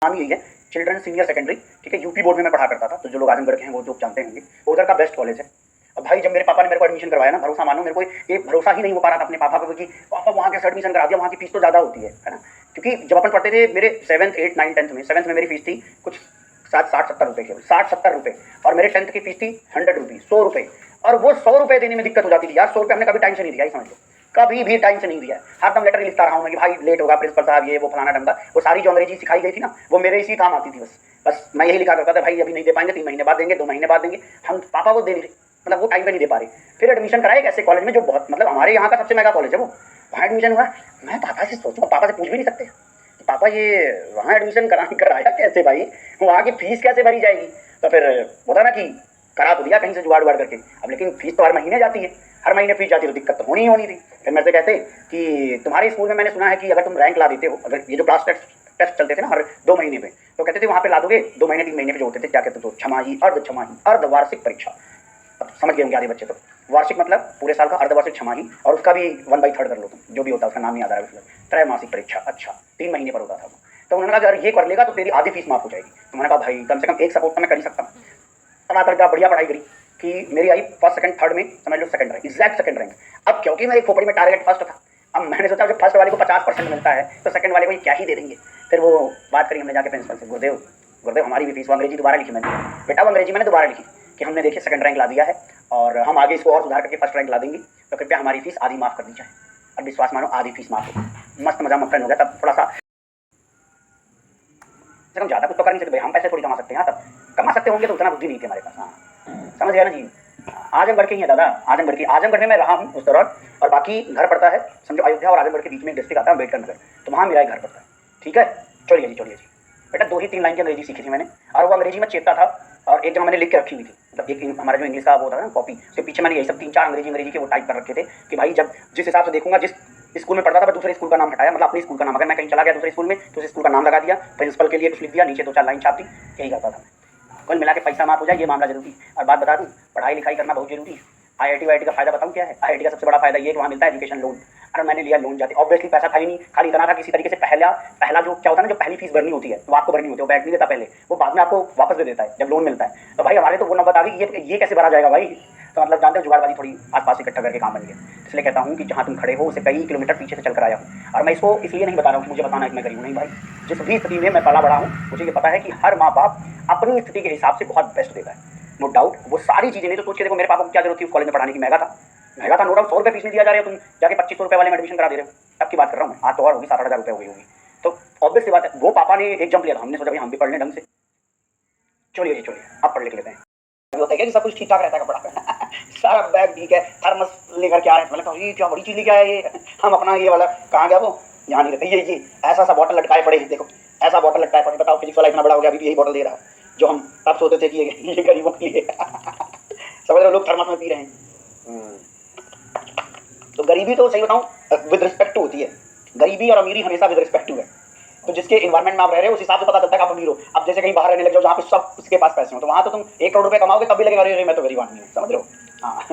नाम ही यही है, चिल्ड्रन सीनियर सेकेंडरी। ठीक है, यूपी बोर्ड में मैं पढ़ा करता था, तो जो लोग आजमगढ़ के हैं वो लोग जानते होंगे, वो उधर का बेस्ट कॉलेज है। अब भाई जब मेरे पापा ने मेरे को एडमिशन करवाया ना, भरोसा मानो मेरे को ये भरोसा ही नहीं हो पा रहा था अपने पापा पे कि पापा वहाँ कैसे एडमिशन करा दिया, वहाँ की फीस तो ज़्यादा होती है ना। क्योंकि जब अपन पढ़ते थे, मेरे 7th 8th 9th 10th में, 7th में मेरी फीस थी कुछ 60-70 रुपये केवल, 60-70 रुपये, और मेरे 10th की फीस थी 100 रुपीज़, 100 रुपये। और वो 100 रुपये देने में दिक्कत हो जाती थी यार। 100 रुपये हमने कभी टाइम से नहीं दिया, ही समझ लो, कभी भी टाइम से नहीं दिया है। हर दम लेटर लिखता रहा हूँ मैं कि भाई लेट होगा प्रिंसिपल साहब, ये वो फलाना ढंगा। वो सारी जो अंग्रेजी सिखाई गई थी ना, वो मेरे इसी काम आती थी। बस मैं यही लिखा करता था, भाई अभी नहीं दे पाएंगे, 3 महीने बाद देंगे, 2 महीने बाद देंगे। हम पापा वो दे नहीं रहे, मतलब वो टाइम पे नहीं दे पा रहे। फिर एडमिशन कराए ऐसे कॉलेज में जो बहुत मतलब हमारे यहाँ का सबसे महंगा कॉलेज है वो। वहाँ एडमिशन हुआ। मैं पापा से सोचूँ, पापा से पूछ भी नहीं सकते पापा ये वहाँ एडमिशन कराया कैसे भाई, वहाँ की फीस कैसे भरी जाएगी। तो फिर होता ना कि करा तो दिया कहीं से जुगाड़ करके। अब लेकिन फीस तो हर महीने जाती है, हर महीने फीस जाती है, तो दिक्कत तो होनी ही होनी थी। फिर मेरे से कहते कि तुम्हारे स्कूल में मैंने सुना है कि अगर तुम रैंक ला देते हो, अगर ये जो क्लास टेस्ट चलते थे ना हर 2 महीने पे, तो कहते थे वहाँ पे ला दोगे 2 महीने 3 महीने पे जो होते थे, क्या कहते थे, छमाही अर्धवार्षिक परीक्षा। अब समझ गए होंगे आधे बच्चे तो। वार्षिक मतलब पूरे साल का, अर्धवार्षिक छमाही, और उसका भी 1/3 कर लो तुम, जो भी होता है उसका नाम नहीं याद आ रहा है। त्रैमासिक परीक्षा, अच्छा 3 महीने पर होता था। तो उन्होंने कहा अगर ये कर लेगा तो तेरी आधी फीस माफ हो जाएगी। तो मैंने कहा भाई कम से कम एक सपोर्ट तो मैं कर ही सकता हूँ। तना करके बढ़िया पढ़ाई करी कि मेरी आई फर्स्ट सेकंड थर्ड में, समझ लो second rank, exact second rank. अब क्योंकि मेरी खोपड़ी में टारगेट फर्स्ट था, अब मैंने सोचा जब फर्स्ट वाले को 50% मिलता है तो सेकंड वाले को क्या ही दे देंगे। फिर वो बात करी हमने जाके प्रिंसिपल से, गुरुदेव हमारी भी फीस, वो अंग्रेजी दोबारा लिखी मैंने, बेटा वो अंग्रेजी मैंने दोबारा लिखी कि हमने देखिए सेकंड रैंक ला दिया है और हम आगे इसको और सुधार करके फर्स्ट रैंक ला देंगे, तो कृपया हमारी फीस आधी माफ कर दी जाए। अब विश्वास मानो आधी फीस माफ हो गई। मस्त मजा मक्खन हो गया। तब थोड़ा सा हम ज़्यादा कुछ तो कर नहीं सकते भाई, हम पैसे थोड़ी कमा सकते हैं। तब कमा सकते होंगे तो उतना बुद्धि नहीं थी हमारे पास। हाँ समझ गया ना जी। आजमगढ़ के ही है दादा, आजमगढ़ में मैं रहा हूँ उस दौरान। और बाकी घर पड़ता है समझो अयोध्या और आजमगढ़ के बीच में एक डिस्ट्रिक्ट आता है अम्बेडकर नगर, तो वहाँ मेरा घर पड़ता है। ठीक है, चलिए जी बेटा 2 ही 3 लाइन की अंग्रेजी सीखी थी मैंने, और वो अंग्रेजी में चेता था। और एक जगह मैंने लिख के रखी हुई थी, मतलब एक हमारा जो इंग्लिश का वो था ना कॉपी, उसके पीछे मैंने यही सब 3-4 अंग्रेजी के वो टाइप कर रखे थे कि भाई जब जिस हिसाब से देखूंगा, जिस स्कूल में पढ़ता था मैं दूसरे स्कूल का नाम हटाया, मतलब अपने स्कूल का नाम, अगर मैं कहीं चला गया दूसरे स्कूल में तो उस स्कूल का नाम लगा दिया, प्रिंसिपल के लिए कुछ लिख दिया, नीचे 2-4 लाइन छाप दी, यही करता था। कुल मिला के पैसा माफ हो जाए ये मामला जरूरी। और बात बता दूं, पढ़ाई लिखाई करना बहुत जरूरी है। आईआईटी वाईआईटी का फायदा बताऊं क्या है? आईआईटी का सबसे बड़ा फायदा ये है कि वहाँ मिलता है एजुकेशन लोन। अगर मैंने लिया लोन जाते, ऑब्वियसली पैसा था ही नहीं, खाली इतना था किसी तरीके से पहला जो क्या होता है ना, जो पहली फीस भरनी होती है वो आपको भरनी होती है, वो बैंक नहीं देता पहले, वो बाद में आपको वापस दे देता है जब लोन मिलता है। तो भाई हमारे तो वो नंबर आ गई, ये कैसे भरा जाएगा भाई। तो मतलब जानते हो जुगाड़बाजी थोड़ी आसपास इकट्ठा करके काम बन गया। इसलिए कहता हूँ कि जहाँ तुम खड़े हो उससे कई किलोमीटर पीछे से चल कर आया हूँ। और मैं इसको इसलिए नहीं बता रहा हूँ कि मुझे बताना है कि मैं गरीब नहीं भाई, जिस भी स्थिति में मैं पला बड़ा हूँ मुझे ये पता है कि हर माँ बाप अपनी स्थिति के हिसाब से बहुत बेस्ट देता है, नो डाउट। वो सारी चीज़ें नहीं तो सोच के देखो, मेरे पापा को क्या जरूरत थी उस कॉलेज में पढ़ाने की, महंगा था नो डाउट। 100 रुपये फीस नहीं दिया जा रहा है, तुम जाके 2500 रुपये वाले में एडमिशन करा दे रहे हो। अब की बात कर रहा हूँ मैं, आज तो और होगी 7-8 हज़ार रुपये हो गई होगी। तो ऑब्वियस सी बात है, वो पापा ने एक जंप लिया था, हमने सोचा भाई हम भी पढ़ लें ढंग से। चलिए अब पढ़ लिख लेते हैं। होता है कि सब कुछ ठीक ठाक रहता है कपड़ा सारा बैग ठीक है, थर्मस लेकर के आ रहे हैं। मैंने ये क्या बड़ी चीज़ लेके आया ये। हम अपना ये वाला कहाँ गया वो, यहाँ नहीं रहता ये ऐसा बॉटल लटकाए पड़े हैं, देखो ऐसा बॉटल लटकाए पड़े। बताओ फिजिक्स वाला इतना बड़ा हो गया अभी भी यही बॉटल दे रहा है जो हम तब सोचते थे कि ये गरीबों के लिए समझ रहे लोग थर्मस में पी रहे हैं। तो गरीबी तो सही बताऊं विद रिस्पेक्ट टू होती है, गरीबी और अमीरी हमेशा विद रिस्पेक्ट टू है। तो जिसके इन्वायरमेंट में आप रह रहे हो उस हिसाब से पता चलता है कि आप अमीर हो। अब जैसे कहीं बाहर रहने लग जाओ जहाँ पे सब उसके पास पैसे हो, तो वहाँ तो तुम 1 करोड़ रुपए कमाओगे तब भी लगेगा अरे मैं तो गरीब आदमी हूँ, समझ रहे हो। हाँ